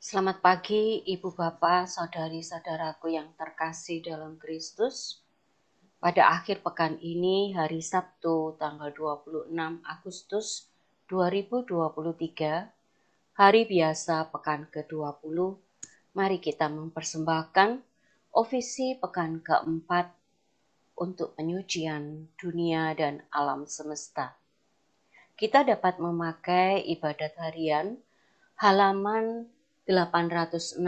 Selamat pagi, Ibu Bapak, Saudari-saudaraku yang terkasih dalam Kristus. Pada akhir pekan ini, hari Sabtu, tanggal 26 Agustus 2023, hari biasa pekan ke-20, mari kita mempersembahkan ofisi pekan keempat untuk penyucian dunia dan alam semesta. Kita dapat memakai ibadat harian halaman 806,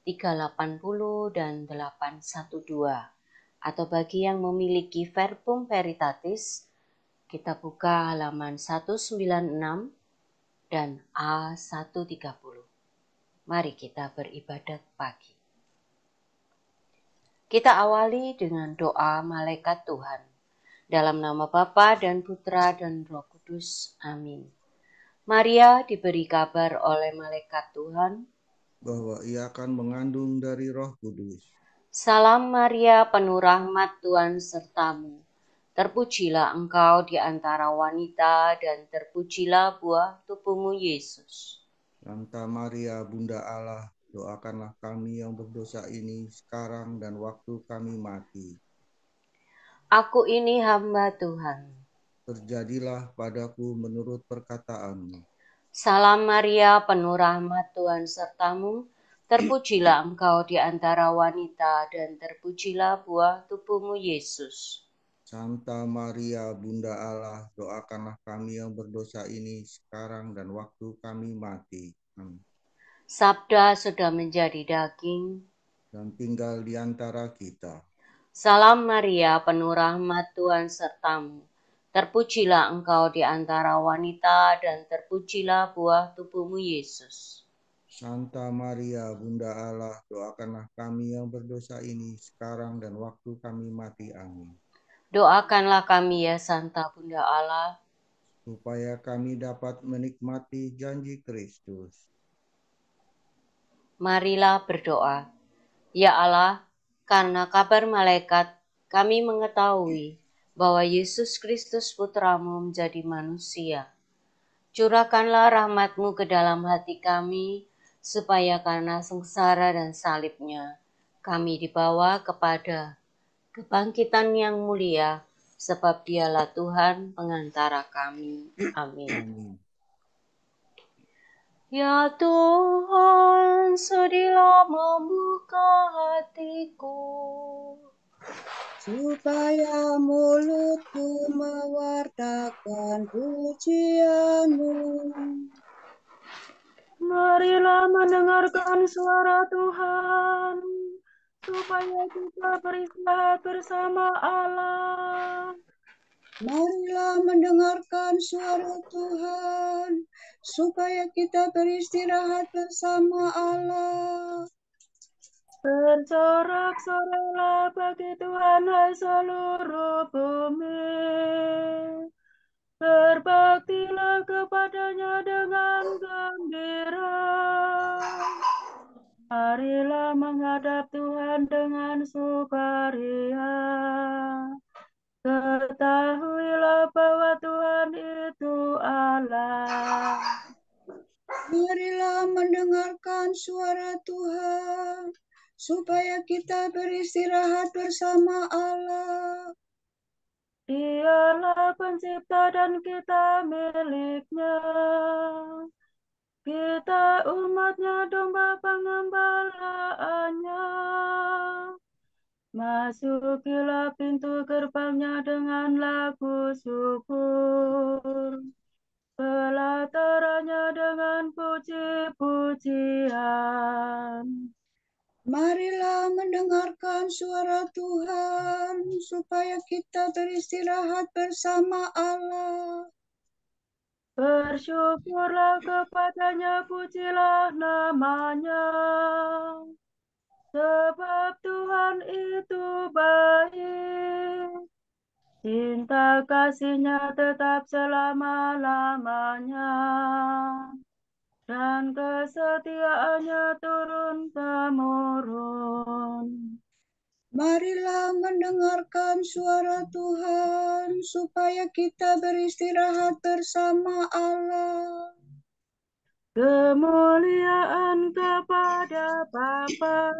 380, dan 812. Atau bagi yang memiliki Verbum Veritatis, kita buka halaman 196 dan A130. Mari kita beribadat pagi. Kita awali dengan doa malaikat Tuhan. Dalam nama Bapa dan Putra dan Roh Kudus. Amin. Maria diberi kabar oleh malaikat Tuhan bahwa ia akan mengandung dari Roh Kudus. Salam Maria, penuh rahmat, Tuhan sertamu. Terpujilah engkau di antara wanita dan terpujilah buah tubuhmu Yesus. Santa Maria, Bunda Allah, doakanlah kami yang berdosa ini sekarang dan waktu kami mati. Aku ini hamba Tuhan. Terjadilah padaku menurut perkataanmu. Salam Maria, penuh rahmat, Tuhan sertamu. Terpujilah engkau di antara wanita dan terpujilah buah tubuhmu Yesus. Santa Maria, Bunda Allah, doakanlah kami yang berdosa ini sekarang dan waktu kami mati. Amin. Sabda sudah menjadi daging Dan tinggal di antara kita. Salam Maria, penuh rahmat, Tuhan sertamu. Terpujilah engkau di antara wanita dan terpujilah buah tubuhmu Yesus. Santa Maria, Bunda Allah, doakanlah kami yang berdosa ini sekarang dan waktu kami mati. Amin. Doakanlah kami ya Santa Bunda Allah, supaya kami dapat menikmati janji Kristus. Marilah berdoa. Ya Allah, karena kabar malaikat, kami mengetahui bahwa Yesus Kristus Putramu menjadi manusia. Curahkanlah rahmat-Mu ke dalam hati kami, supaya karena sengsara dan salibnya, kami dibawa kepada kebangkitan yang mulia, sebab Dialah Tuhan pengantara kami. Amin. Amin. Ya Tuhan, sudilah membuka hatiku, supaya mulutku mewartakan pujian-Mu. Marilah mendengarkan suara Tuhan, supaya kita beristirahat bersama Allah. Marilah mendengarkan suara Tuhan, supaya kita beristirahat bersama Allah. Bersorak-soraklah bagi Tuhan, hai seluruh bumi. Berbaktilah kepadanya dengan gembira. Marilah menghadap Tuhan dengan sukaria. Ketahuilah bahwa Tuhan itu Allah. Marilah mendengarkan suara Tuhan, supaya kita beristirahat bersama Allah. Dialah pencipta dan kita miliknya. Kita umatnya, domba pengembalaannya. Masukilah pintu gerbangnya dengan lagu syukur. Pelatarannya dengan puji-pujian. Marilah mendengarkan suara Tuhan, supaya kita beristirahat bersama Allah. Bersyukurlah kepadanya, pujilah namanya. Sebab Tuhan itu baik. Cinta kasih-Nya tetap selama-lamanya. Dan kesetiaan-Nya turun-temurun. Marilah mendengarkan suara Tuhan, supaya kita beristirahat bersama Allah. Kemuliaan kepada Bapa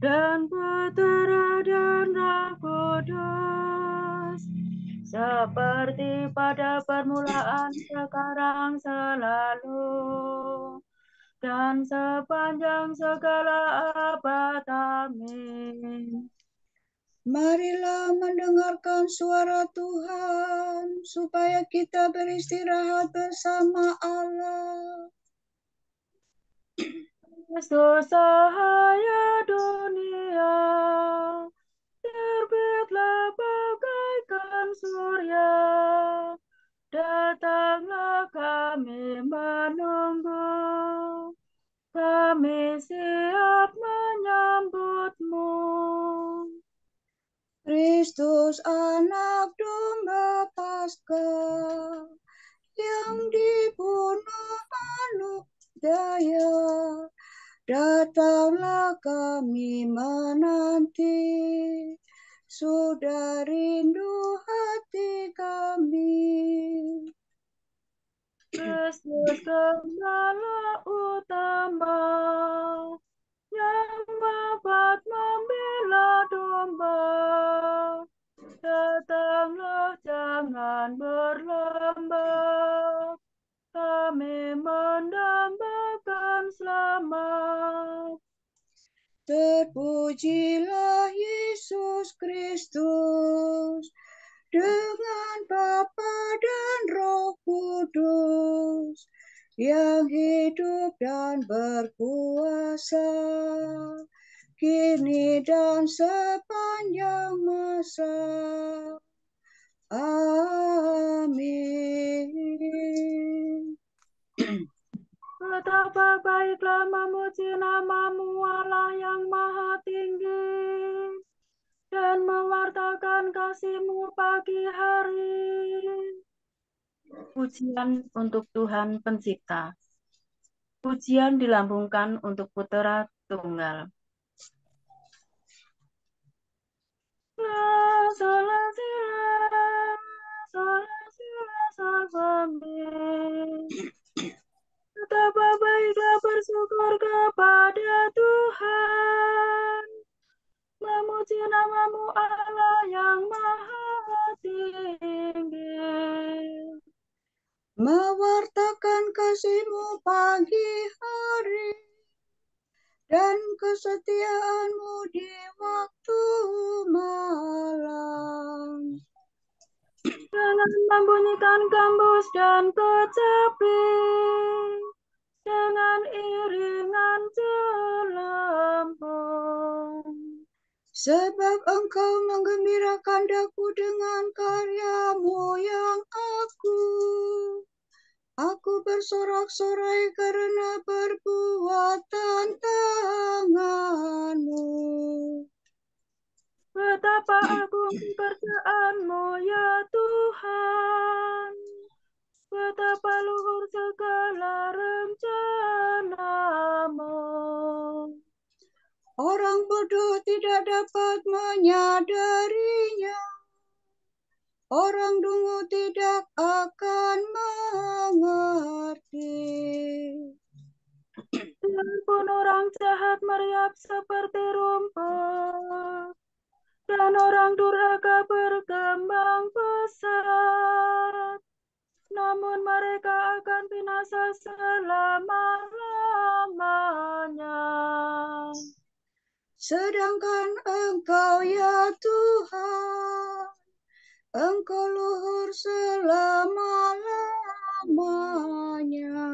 dan Putera dan Roh Kudus, seperti pada permulaan, sekarang, selalu, dan sepanjang segala abad. Amin. Marilah mendengarkan suara Tuhan, supaya kita beristirahat bersama Allah. Kristus cahaya dunia, terbitlah bagaikan surya, datanglah kami menunggu, kami siap menyambutmu. Kristus anak domba Paskah, yang dibunuh anup daya, datanglah kami menanti, sudah rindu hati kami. Kristus gembala utama, yang wafat membela domba, datanglah jangan berlambat, kami mendambakan selamat. Terpujilah Yesus Kristus dengan Bapa dan Roh Kudus, yang hidup dan berkuasa kini dan sepanjang masa. Amin. Betapa baiklah memuji nama-Mu Allah yang maha tinggi, dan mewartakan kasih-Mu pagi hari. Pujian untuk Tuhan Pencipta. Pujian dilambungkan untuk Putera Tunggal. La, sol, la, si, la, sol, la, si, la, sol, fa, mi. Betapa baiklah bersyukur kepada Tuhan, memuji nama-Mu Allah yang maha tinggi. Mewartakan kasih-Mu pagi hari, dan kesetiaan-Mu di waktu malam. Dengan membunyikan gambus dan kecapi, dengan iringan jelempung. Sebab Engkau menggembirakan daku dengan karya-Mu yang agung. Aku bersorak-sorai karena perbuatan tangan-Mu. Betapa agung pekerjaan-Mu, ya Tuhan. Betapa luhur segala rencana-Mu. Orang bodoh tidak dapat menyadarinya. Orang dungu tidak akan mengerti. Biarpun orang jahat meriap seperti rumput, dan orang durhaka berkembang pesat, namun mereka akan binasa selama-lamanya. Sedangkan Engkau, ya Tuhan, Engkau luhur selama-lamanya.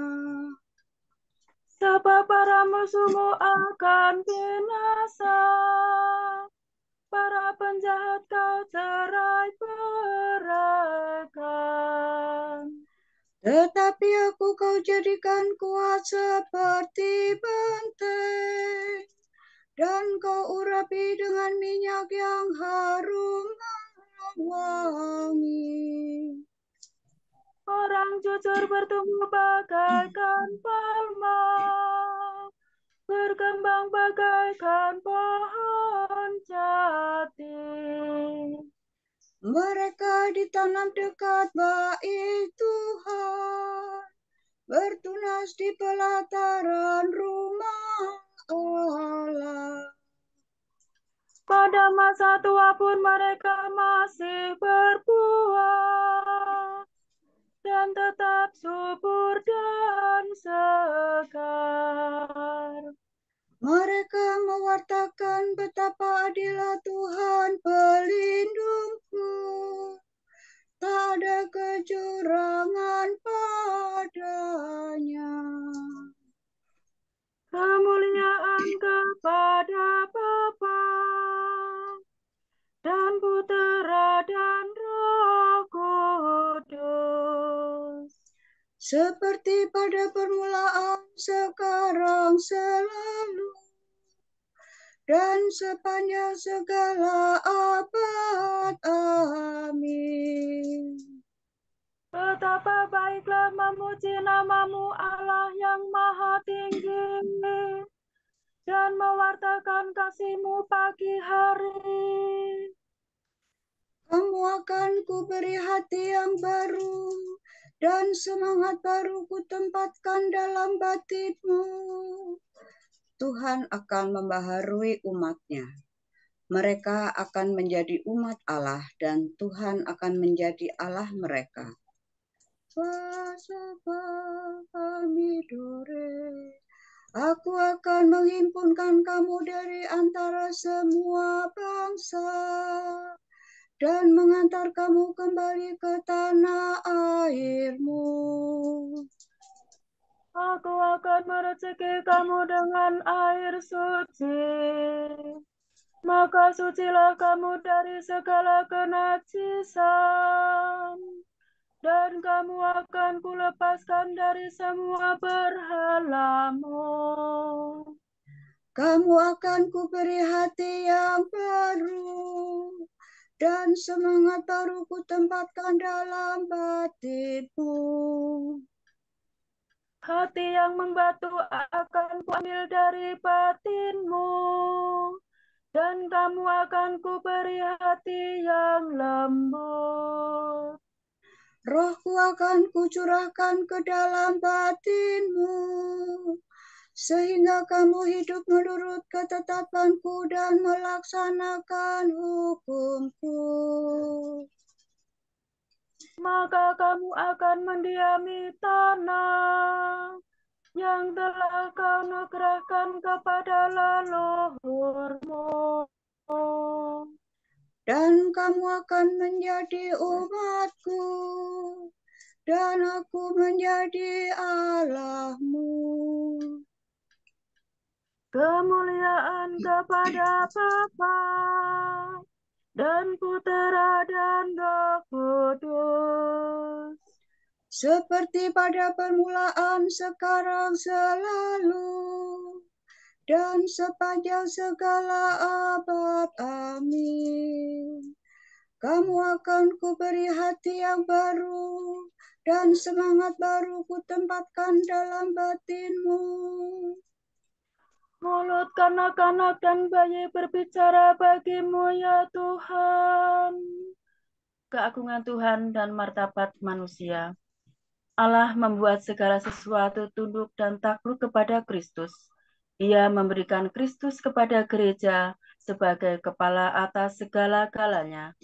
Sebab para musuhmu akan binasa, para penjahat kau cerai-beraikan. Tetapi aku kau jadikan kuat seperti benteng, dan kau urapi dengan minyak yang harum wangi. Orang jujur bertumbuh bagaikan palma, berkembang bagaikan pohon jati. Mereka ditanam dekat bait Tuhan, bertunas di pelataran rumah Allah. Pada masa tua pun mereka masih berbuah dan tetap subur dan segar. Mereka mewartakan betapa adilnya Tuhan pelindungku. Tak ada kecurangan padanya. Kemuliaan kepada Bapa dan Putera dan Roh Kudus. Seperti pada permulaan, sekarang, selalu, dan sepanjang segala abad. Amin. Betapa baiklah memuji nama-Mu Allah yang maha tinggi dan mewartakan kasih-Mu pagi hari. Kamu akan kuberi hati yang baru, dan semangat baru kutempatkan dalam batinmu. Tuhan akan membaharui umat-Nya. Mereka akan menjadi umat Allah, dan Tuhan akan menjadi Allah mereka. Aku akan menghimpunkan kamu dari antara semua bangsa dan mengantar kamu kembali ke tanah airmu. Aku akan merezeki kamu dengan air suci. Maka sucilah kamu dari segala kenajisan, dan kamu akan kulepaskan dari semua berhalamu. Kamu akan kuberi hati yang baru, dan semangat baru kutempatkan dalam batinmu. Hati yang membatu akan kuambil dari batinmu, dan kamu akan kuberi hati yang lembut. Rohku akan kucurahkan ke dalam batinmu, sehingga kamu hidup menurut ketetapanku dan melaksanakan hukumku. Maka kamu akan mendiami tanah yang telah kau nugerahkan kepada leluhurmu. Dan kamu akan menjadi umatku, dan aku menjadi Allahmu. Kemuliaan kepada Bapa dan Putera dan Roh Kudus. Seperti pada permulaan, sekarang, selalu, dan sepanjang segala abad. Amin. Kamu akan kuberi hati yang baru, dan semangat baru kutempatkan dalam batinmu. Mulut kanak-kanak dan bayi berbicara bagimu ya Tuhan. Keagungan Tuhan dan martabat manusia. Allah membuat segala sesuatu tunduk dan takluk kepada Kristus. Ia memberikan Kristus kepada gereja sebagai kepala atas segala-galanya.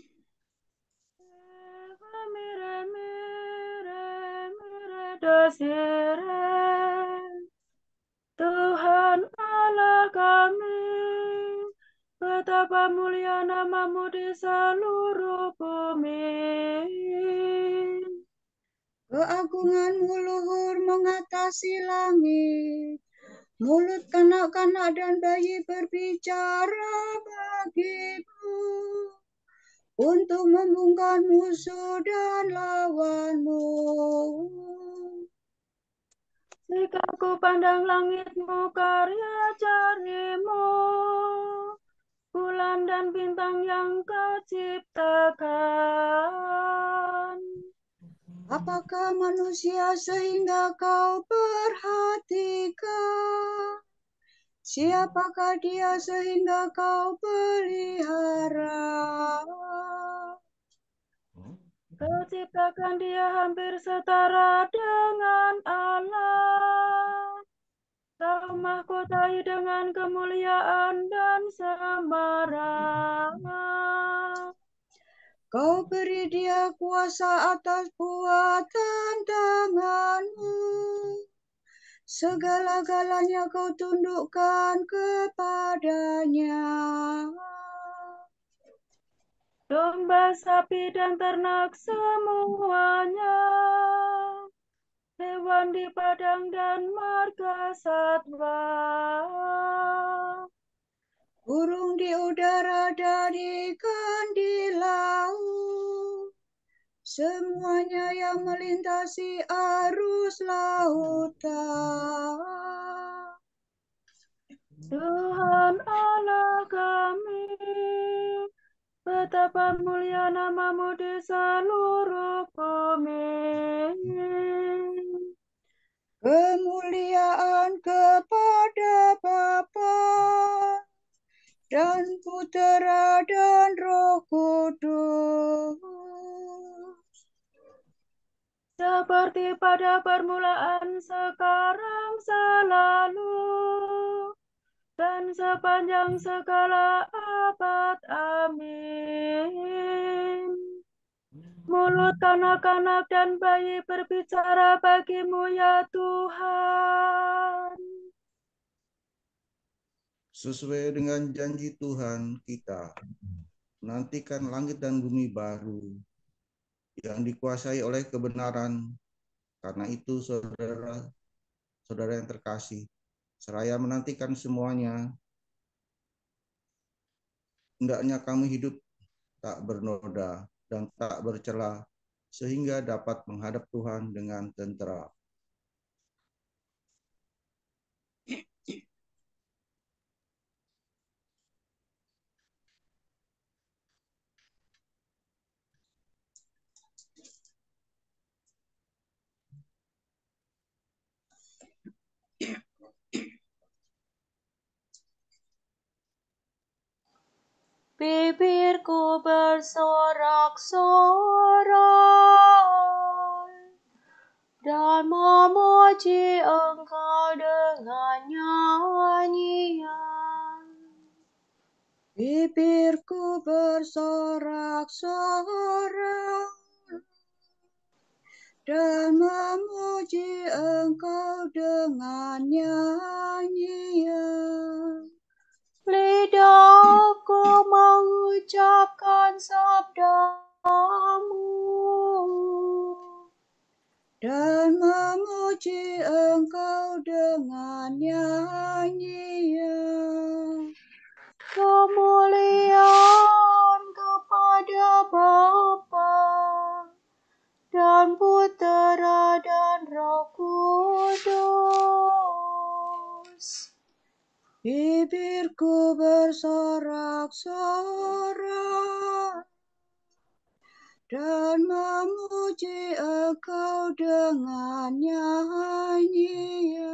Tuhan Allah kami, betapa mulia nama-Mu di seluruh bumi. Keagunganmu luhur mengatasi langit. Mulut kanak-kanak dan bayi berbicara bagimu, untuk membungkam musuh dan lawanmu. Jika ku pandang langit-Mu, karya jarimu, bulan dan bintang yang Kau ciptakan. Apakah manusia sehingga kau perhatikan? Siapakah dia sehingga kau pelihara? Kau ciptakan dia hampir setara dengan Allah. Kau mahkotai dengan kemuliaan dan semarak. Kau beri dia kuasa atas buatan tanganmu. Segala-galanya kau tundukkan kepadanya. Domba, sapi, dan ternak semuanya, hewan di padang dan marga satwa, Burung di udara dan ikan di laut, semuanya yang melintasi arus lautan. Tuhan Allah kami, betapa mulia namamu di seluruh bumi. Kemuliaan kepada Bapa dan Putera dan Roh Kudus. Seperti pada permulaan, sekarang, selalu, dan sepanjang segala abad. Amin. Mulut kanak-kanak dan bayi berbicara bagimu ya Tuhan. Sesuai dengan janji Tuhan kita, menantikan langit dan bumi baru yang dikuasai oleh kebenaran. Karena itu, saudara-saudara yang terkasih, seraya menantikan semuanya, hendaknya kamu hidup tak bernoda dan tak bercela, sehingga dapat menghadap Tuhan dengan tentera. Bibirku bersorak-sorai dan memuji Engkau dengan nyanyian. Bibirku bersorak-sorai dan memuji Engkau dengan nyanyian. Lidahku mengucapkan sabdamu dan memuji Engkau dengan nyanyian. kemuliaan kepada Bapa dan Putera dan Roh Kudus. Bibirku bersorak-sorai dan memuji Engkau dengan nyanyian.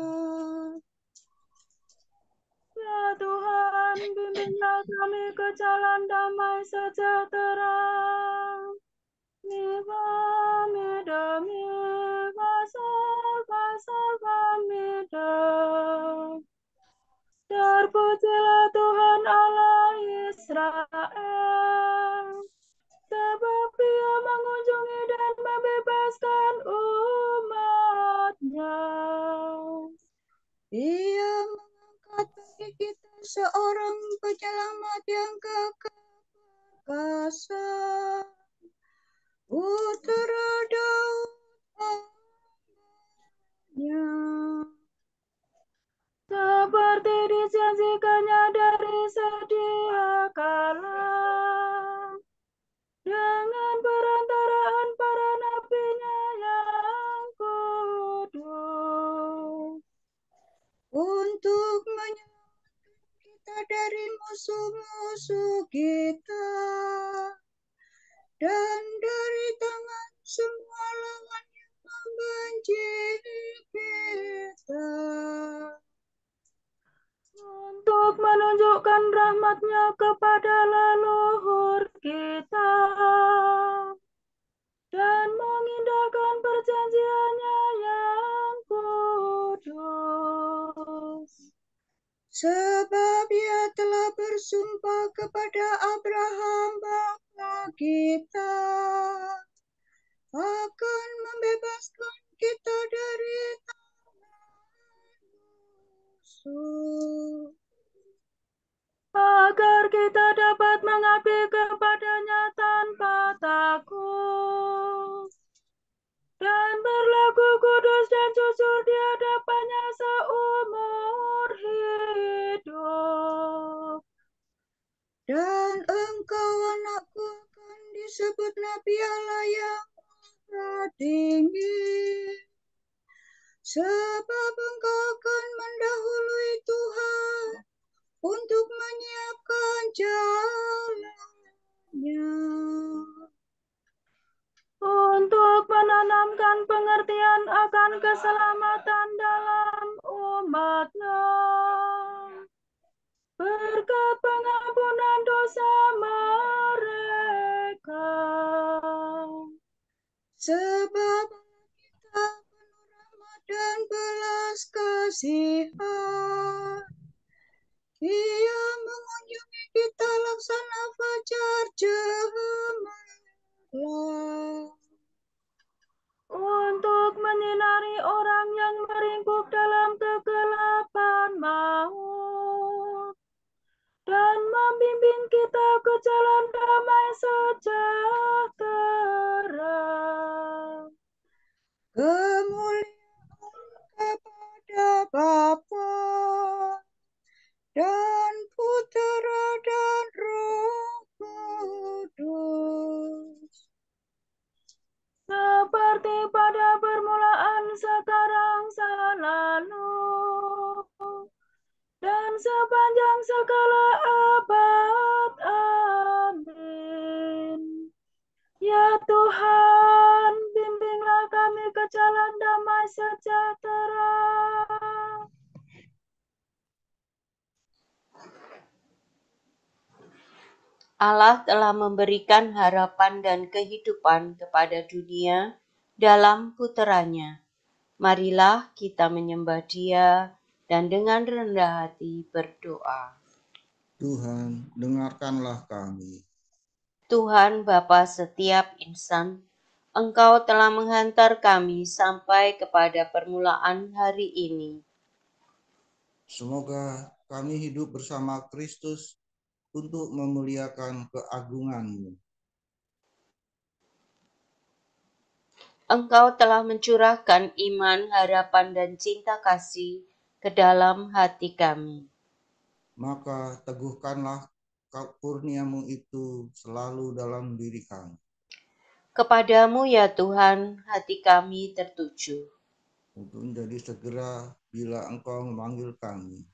Ya Tuhan, bimbinglah kami ke jalan damai sejahtera. Miwa mida miwa salva mida. Terpujilah Tuhan Allah Israel, sebab Dia mengunjungi dan membebaskan umat-Nya. Ia mengangkat bagi kita seorang penyelamat yang kekal perkasa, Putera Daud hambanya. Seperti dijanjikannya dari sedia kala, dengan perantaraan para nabi-Nya yang kudus, Untuk menyelamatkan kita dari musuh-musuh kita dan dari tangan semua lawan yang membenci kita, untuk menunjukkan rahmat-Nya kepada leluhur kita Sebab Ia telah bersumpah kepada Abraham bapa kita akan membebaskan kita dari tangan musuh, agar kita dapat mengabdi kepadanya tanpa takut dan berlaku kudus dan jujur di hadapannya seumur hidup. dan engkau anakku akan disebut Nabi Allah yang Maha Tinggi, sebab engkau akan mendahului Tuhan untuk menyiapkan jalannya, Untuk menanamkan pengertian akan keselamatan dalam umat-Nya, berkat pengampunan dosa mereka. sebab kita penuh rahmat dan belas kasihan. Ia mengunjungi kita laksana fajar cemerlang, Untuk menyinari orang yang meringkuk dalam kegelapan maut, dan membimbing kita ke jalan damai sejahtera. kemuliaan kepada Bapa dan Putera dan Roh Kudus, Seperti pada permulaan, sekarang, selalu, dan sepanjang segala abad. Amin. Ya Tuhan, bimbinglah kami ke jalan damai sejahtera. Allah telah memberikan harapan dan kehidupan kepada dunia dalam puteranya. Marilah kita menyembah Dia dan dengan rendah hati berdoa. Tuhan, dengarkanlah kami. Tuhan Bapa setiap insan, Engkau telah menghantar kami sampai kepada permulaan hari ini. Semoga kami hidup bersama Kristus untuk memuliakan keagungan-Mu. Engkau telah mencurahkan iman, harapan, dan cinta kasih ke dalam hati kami. Maka teguhkanlah kurnia-Mu itu selalu dalam diri kami. Kepadamu ya Tuhan, hati kami tertuju. Untuk menjadi segera bila Engkau memanggil kami.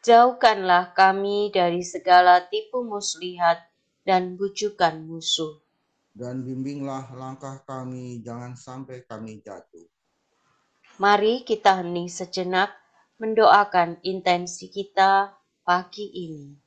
Jauhkanlah kami dari segala tipu muslihat dan bujukan musuh. Dan bimbinglah langkah kami, jangan sampai kami jatuh. Mari kita hening sejenak mendoakan intensi kita pagi ini.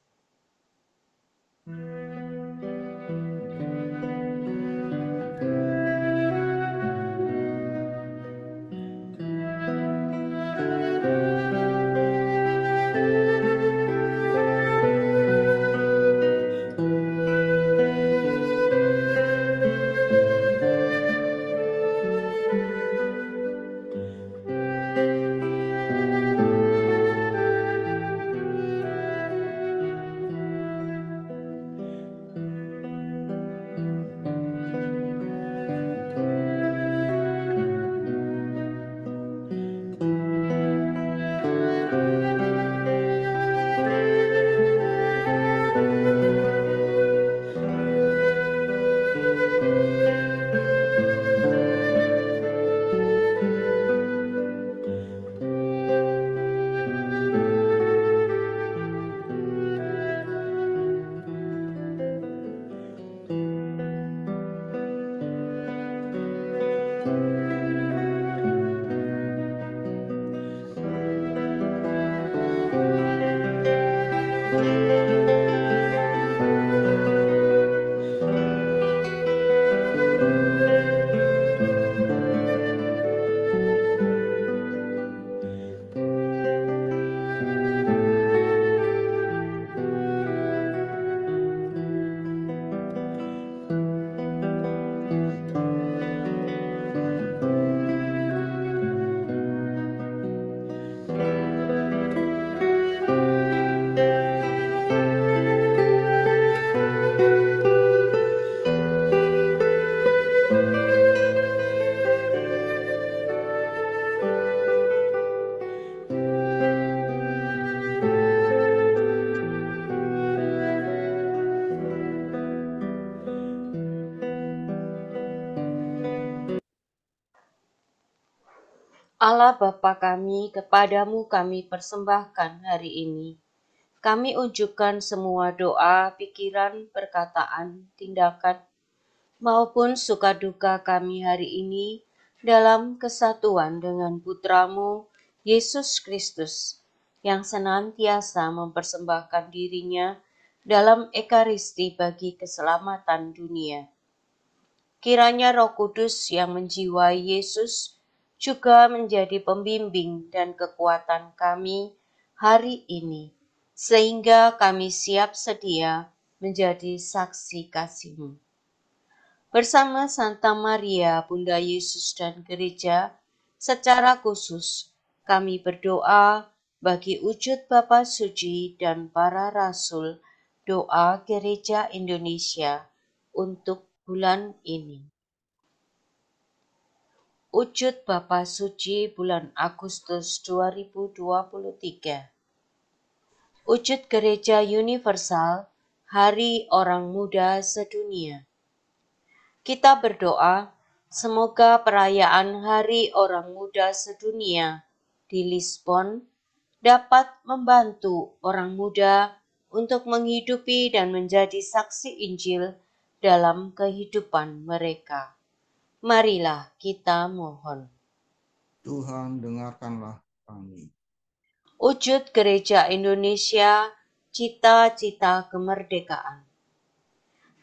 Allah Bapa kami, kepadamu kami persembahkan hari ini. Kami unjukkan semua doa, pikiran, perkataan, tindakan, maupun suka duka kami hari ini dalam kesatuan dengan Putramu, Yesus Kristus, yang senantiasa mempersembahkan dirinya dalam Ekaristi bagi keselamatan dunia. Kiranya Roh Kudus yang menjiwai Yesus juga menjadi pembimbing dan kekuatan kami hari ini, sehingga kami siap sedia menjadi saksi kasih-Mu. Bersama Santa Maria, Bunda Yesus dan Gereja, secara khusus kami berdoa bagi wujud Bapa Suci dan para Rasul, doa Gereja Indonesia untuk bulan ini. Wujud Bapa Suci bulan Agustus 2023. Wujud Gereja Universal Hari Orang Muda Sedunia. Kita berdoa, semoga perayaan Hari Orang Muda Sedunia di Lisbon dapat membantu orang muda untuk menghidupi dan menjadi saksi Injil dalam kehidupan mereka. Marilah kita mohon. Tuhan, dengarkanlah kami. Wujud Gereja Indonesia, cita-cita kemerdekaan.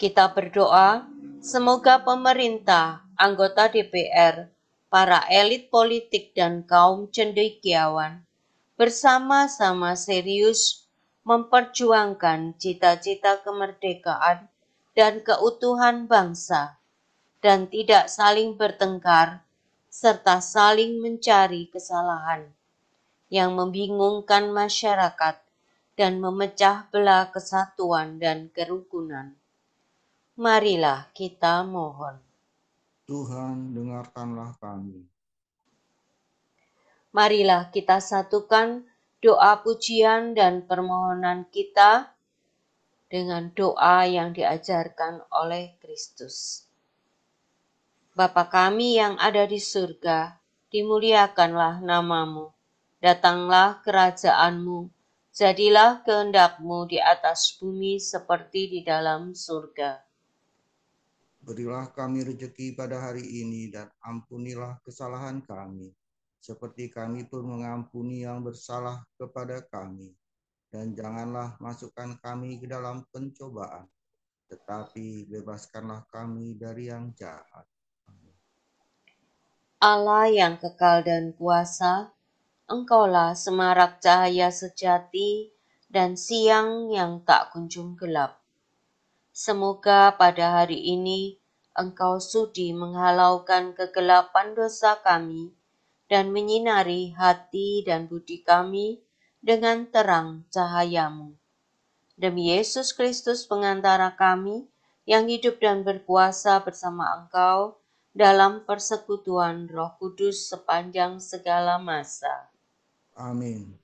Kita berdoa, semoga pemerintah, anggota DPR, para elit politik dan kaum cendekiawan bersama-sama serius memperjuangkan cita-cita kemerdekaan dan keutuhan bangsa dan tidak saling bertengkar serta saling mencari kesalahan yang membingungkan masyarakat dan memecah belah kesatuan dan kerukunan. Marilah kita mohon. Tuhan, dengarkanlah kami. Marilah kita satukan doa pujian dan permohonan kita dengan doa yang diajarkan oleh Kristus. Bapa kami yang ada di surga, dimuliakanlah namamu. Datanglah kerajaan-Mu, jadilah kehendak-Mu di atas bumi seperti di dalam surga. Berilah kami rejeki pada hari ini dan ampunilah kesalahan kami, seperti kami pun mengampuni yang bersalah kepada kami. Dan janganlah masukkan kami ke dalam pencobaan, tetapi bebaskanlah kami dari yang jahat. Allah yang kekal dan kuasa, Engkaulah semarak cahaya sejati dan siang yang tak kunjung gelap. Semoga pada hari ini Engkau sudi menghalaukan kegelapan dosa kami dan menyinari hati dan budi kami dengan terang cahaya-Mu. Demi Yesus Kristus pengantara kami yang hidup dan berkuasa bersama Engkau dalam persekutuan Roh Kudus sepanjang segala masa. Amin.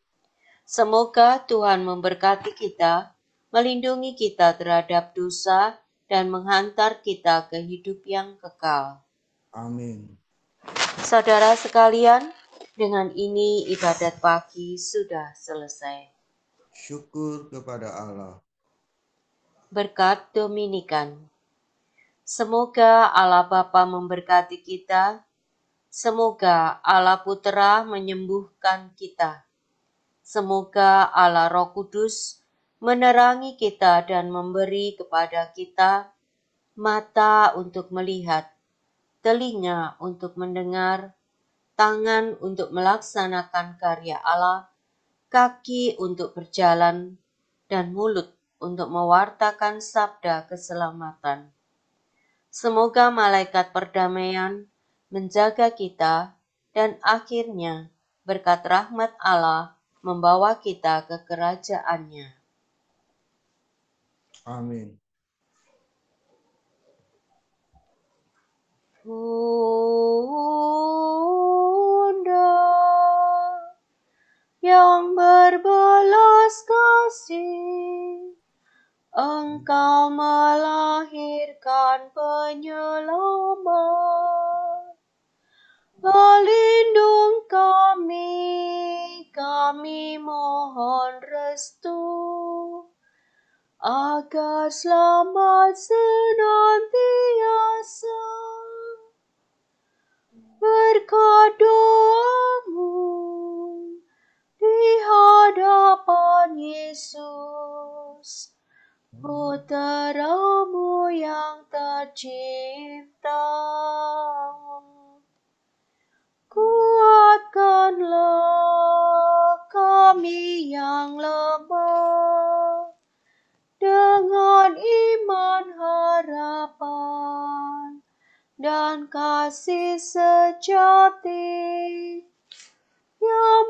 Semoga Tuhan memberkati kita, melindungi kita terhadap dosa, dan menghantar kita ke hidup yang kekal. Amin. Saudara sekalian, dengan ini ibadat pagi sudah selesai. Syukur kepada Allah. Berkat Dominikan. Semoga Allah Bapa memberkati kita, semoga Allah Putra menyembuhkan kita, semoga Allah Roh Kudus menerangi kita dan memberi kepada kita mata untuk melihat, telinga untuk mendengar, tangan untuk melaksanakan karya Allah, kaki untuk berjalan, dan mulut untuk mewartakan sabda keselamatan. Semoga malaikat perdamaian menjaga kita dan akhirnya berkat rahmat Allah membawa kita ke kerajaannya. Amin. Bunda yang berbelas kasih, Engkau melahirkan penyelamat. Pelindung kami mohon restu, agar selamat senantiasa. Berkat doamu di hadapan Yesus, Puteramu yang tercipta. Kuatkanlah kami yang lemah dengan iman, harapan, dan kasih sejati yang